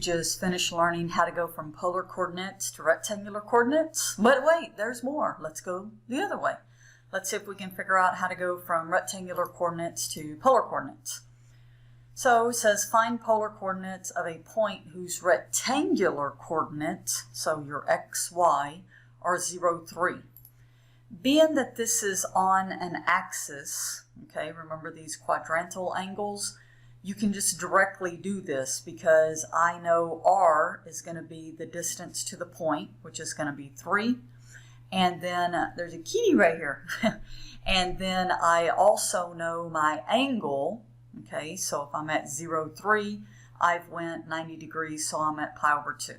just finished learning how to go from polar coordinates to rectangular coordinates. But wait, there's more. Let's go the other way. Let's see if we can figure out how to go from rectangular coordinates to polar coordinates. So it says find polar coordinates of a point whose rectangular coordinates, so your x, y, are 0, 3. Being that this is on an axis, okay, remember these quadrantal angles, you can just directly do this because I know r is going to be the distance to the point, which is going to be 3. And then there's a kitty right here. And then I also know my angle, okay, so if I'm at 0, 3, I've went 90 degrees, so I'm at pi over 2.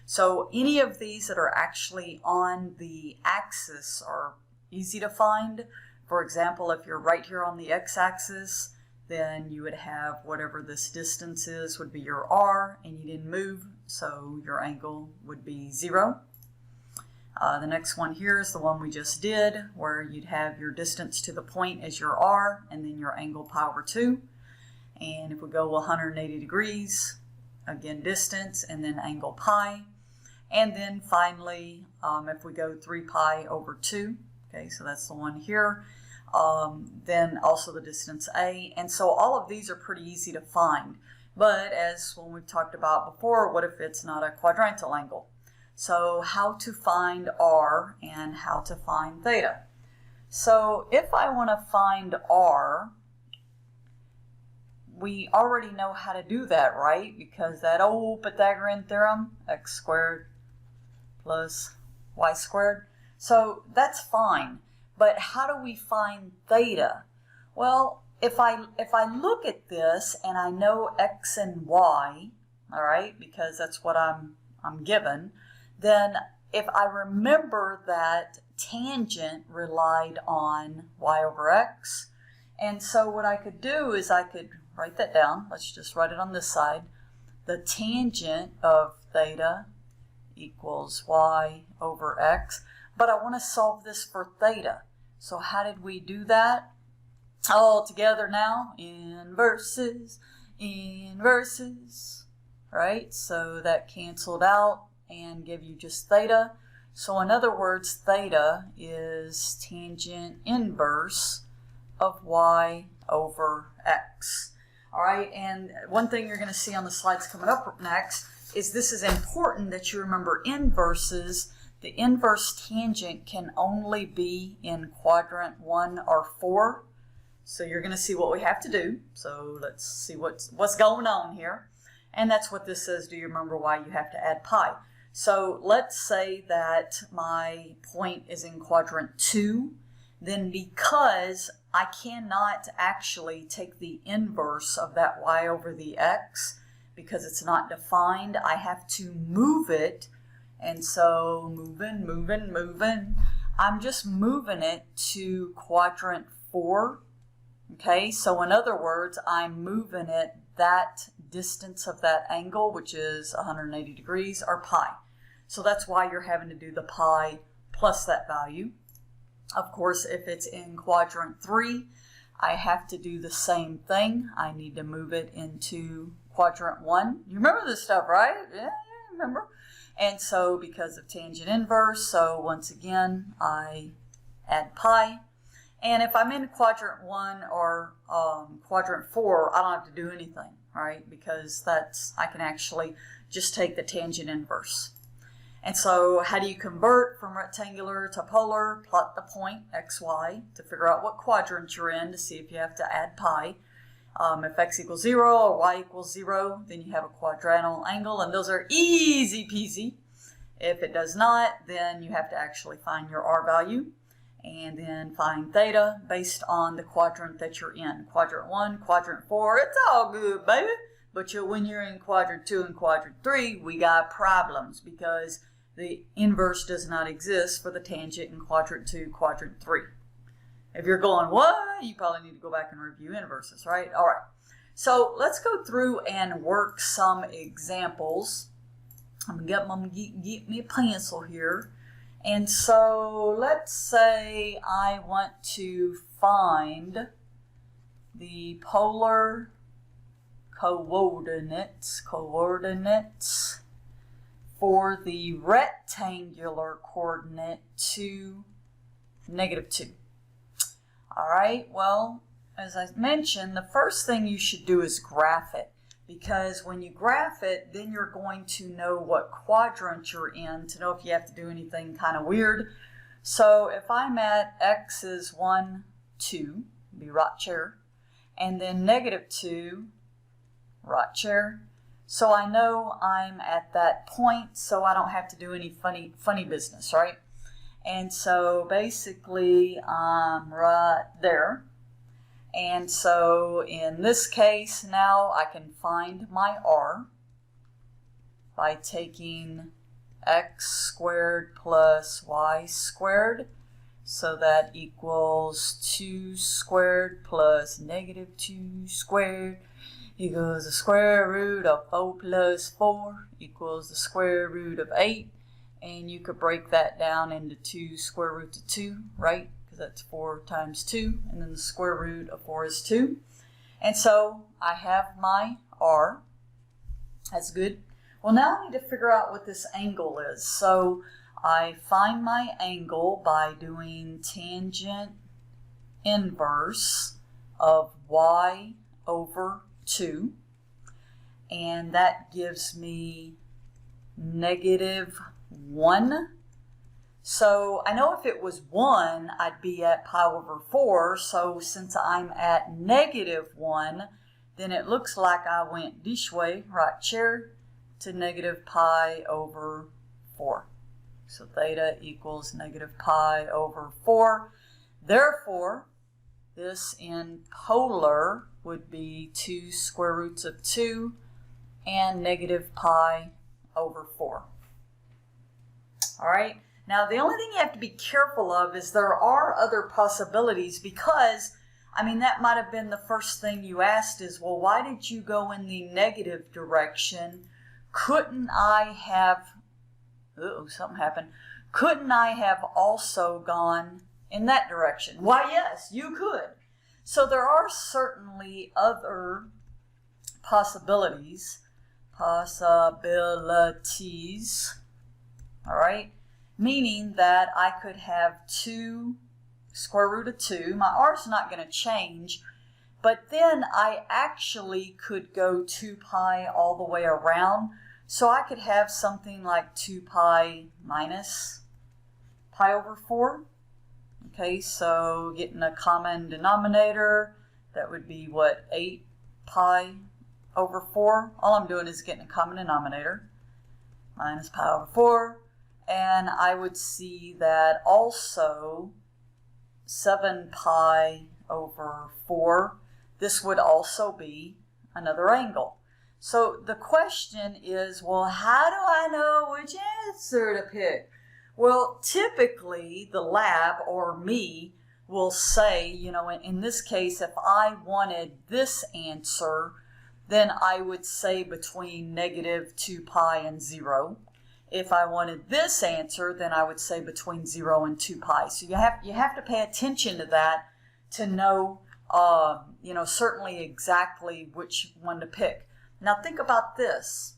So any of these that are actually on the axis are easy to find. For example, if you're right here on the x-axis, then you would have whatever this distance is would be your r, and you didn't move, so your angle would be 0. The next one here is the one we just did, where you'd have your distance to the point as your r, and then your angle pi over 2. And if we go 180 degrees, again distance, and then angle pi. And then finally, if we go 3 pi over 2, okay, so that's the one here. Then also the distance a, and so all of these are pretty easy to find. But as when we've talked about before, what if it's not a quadrantal angle? So how to find r and how to find theta. So if I want to find r, we already know how to do that, right? Because that old Pythagorean theorem, x squared plus y squared. So that's fine. But how do we find theta? Well, if I look at this and I know x and y, all right, because that's what I'm given, then if I remember that tangent relied on y over x, and so what I could do is I could write that down. Let's just write it on this side. The tangent of theta equals y over x. But I want to solve this for theta. So how did we do that? All together now. Inverses, inverses. Right? So that canceled out and give you just theta. So in other words, theta is tangent inverse of y over x. All right, and one thing you're going to see on the slides coming up next is this is important that you remember inverses. The inverse tangent can only be in quadrant 1 or 4. So you're going to see what we have to do. So let's see what's going on here. And that's what this says. Do you remember why you have to add pi? So let's say that my point is in quadrant 2. Then because I cannot actually take the inverse of that y over the x because it's not defined, I have to move it. And so moving, moving, moving. I'm just moving it to quadrant 4. Okay, so in other words, I'm moving it that distance of that angle, which is 180 degrees, or pi. So that's why you're having to do the pi plus that value. Of course, if it's in quadrant 3, I have to do the same thing. I need to move it into quadrant 1. You remember this stuff, right? Yeah, remember. And so because of tangent inverse, so once again, I add pi. And if I'm in quadrant 1 or quadrant 4, I don't have to do anything, right? Because I can actually just take the tangent inverse. And so how do you convert from rectangular to polar? Plot the point, x, y, to figure out what quadrant you're in to see if you have to add pi. If x equals 0 or y equals 0, then you have a quadrantal angle, and those are easy peasy. If it does not, then you have to actually find your r value and then find theta based on the quadrant that you're in. Quadrant 1, quadrant 4, it's all good, baby. But when you're in quadrant 2 and quadrant 3, we got problems because the inverse does not exist for the tangent in quadrant 2, quadrant 3. If you're going, what? You probably need to go back and review inverses, right? All right. So let's go through and work some examples. I'm going to get me a pencil here. And so let's say I want to find the polar coordinates for the rectangular coordinate 2, -2. All right, well, as I mentioned, the first thing you should do is graph it, because when you graph it, then you're going to know what quadrant you're in to know if you have to do anything kind of weird. So if I'm at x is 1, 2, be right chair, and then -2, right chair. So I know I'm at that point, so I don't have to do any funny business, right? And so basically I'm right there. And so in this case, now I can find my r by taking x squared plus y squared. So that equals 2 squared plus -2 squared equals the square root of 4 plus 4 equals the square root of 8. And you could break that down into 2 square roots of 2, right? Because that's 4 times 2, and then the square root of 4 is 2. And so I have my r. That's good. Well, now I need to figure out what this angle is. So I find my angle by doing tangent inverse of y over 2. And that gives me -1. So I know if it was 1, I'd be at pi over 4. So since I'm at -1, then it looks like I went this way, right chair, to -pi over 4. So theta equals -pi over 4. Therefore, this in polar would be 2 square roots of 2 and -pi over 4. All right. Now, the only thing you have to be careful of is there are other possibilities, because, I mean, that might have been the first thing you asked is, well, why did you go in the negative direction? Couldn't I have, something happened. Couldn't I have also gone in that direction? Why, yes, you could. So there are certainly other possibilities. All right, meaning that I could have 2 square root of 2. My r's not going to change, but then I actually could go 2 pi all the way around. So I could have something like 2 pi minus pi over 4. Okay, so getting a common denominator, that would be what, 8 pi over 4. All I'm doing is getting a common denominator, minus pi over 4. And I would see that also 7 pi over 4, this would also be another angle. So the question is, well, how do I know which answer to pick? Well, typically the lab or me will say, you know, in this case, if I wanted this answer, then I would say between -2 pi and 0. If I wanted this answer, then I would say between 0 and 2 pi. So you have to pay attention to that to know, you know, certainly exactly which one to pick. Now think about this.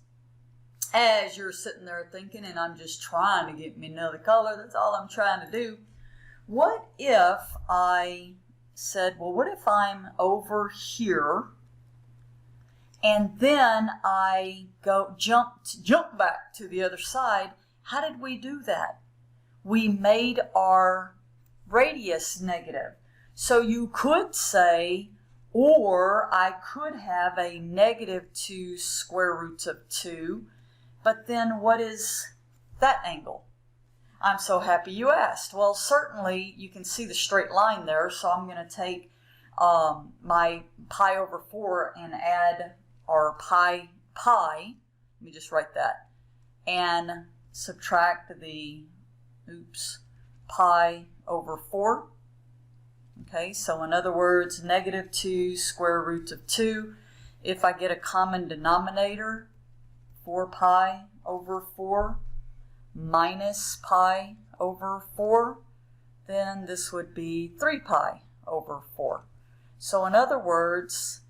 As you're sitting there thinking, and I'm just trying to get me another color, that's all I'm trying to do. What if I said, well, what if I'm over here, and then I jump back to the other side? How did we do that? We made our radius negative. So you could say, or I could have a -2 square roots of 2, but then what is that angle? I'm so happy you asked. Well, certainly you can see the straight line there, so I'm going to take my pi over 4 and add our pi, let me just write that, and subtract the, pi over 4. Okay, so in other words, -2 square roots of 2. If I get a common denominator, 4 pi over 4 minus pi over 4, then this would be 3 pi over 4. So in other words,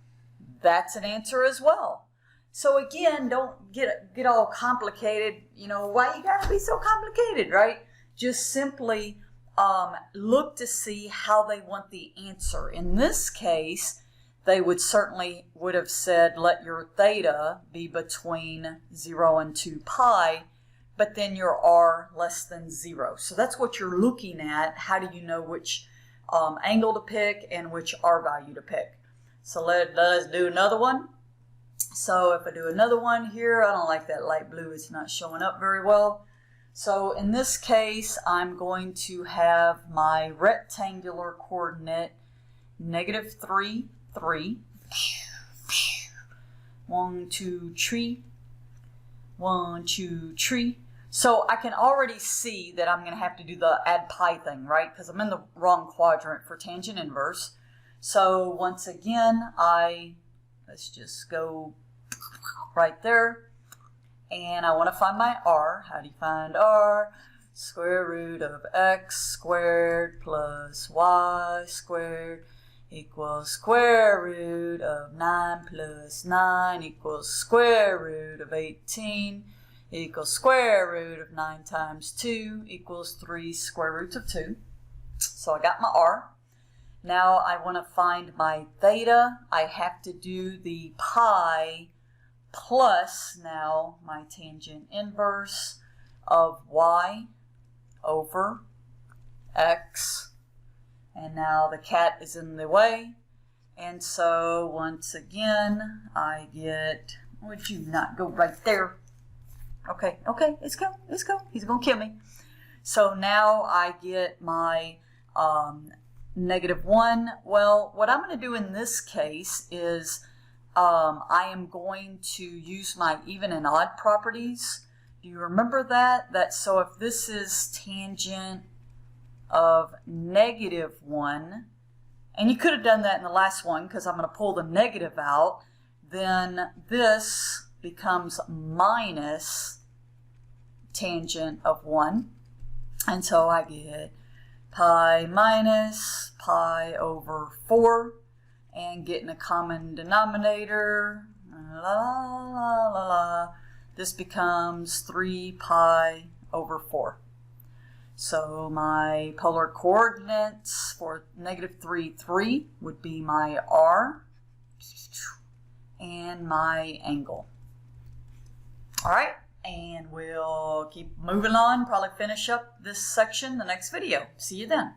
that's an answer as well. So again, don't get all complicated. You know, why you gotta be so complicated, right? Just simply look to see how they want the answer. In this case, they would have said let your theta be between 0 and 2 pi, but then your r less than 0. So that's what you're looking at. How do you know which angle to pick and which r value to pick? So let's do another one. So if I do another one here, I don't like that light blue. It's not showing up very well. So in this case, I'm going to have my rectangular coordinate -3, 3. 1, 2, 3. 1, 2, 3. So I can already see that I'm going to have to do the add pi thing, right? Because I'm in the wrong quadrant for tangent inverse. So once again, let's just go right there. And I want to find my r. How do you find r? Square root of x squared plus y squared equals square root of 9 plus 9 equals square root of 18 equals square root of 9 times 2 equals 3 square roots of 2. So I got my r. Now I want to find my theta. I have to do the pi plus now my tangent inverse of y over x. And now the cat is in the way. And so once again, I get, would you not go right there? Okay, let's go. He's going to kill me. So now I get my -1. Well, what I'm going to do in this case is I am going to use my even and odd properties. Do you remember that? So if this is tangent of -1, and you could have done that in the last one because I'm going to pull the negative out, then this becomes minus tangent of 1. And so I get pi minus pi over 4, and getting a common denominator, this becomes 3 pi over 4. So my polar coordinates for -3, 3 would be my r and my angle. All right, and we'll keep moving on, probably finish up this section the next video. See you then.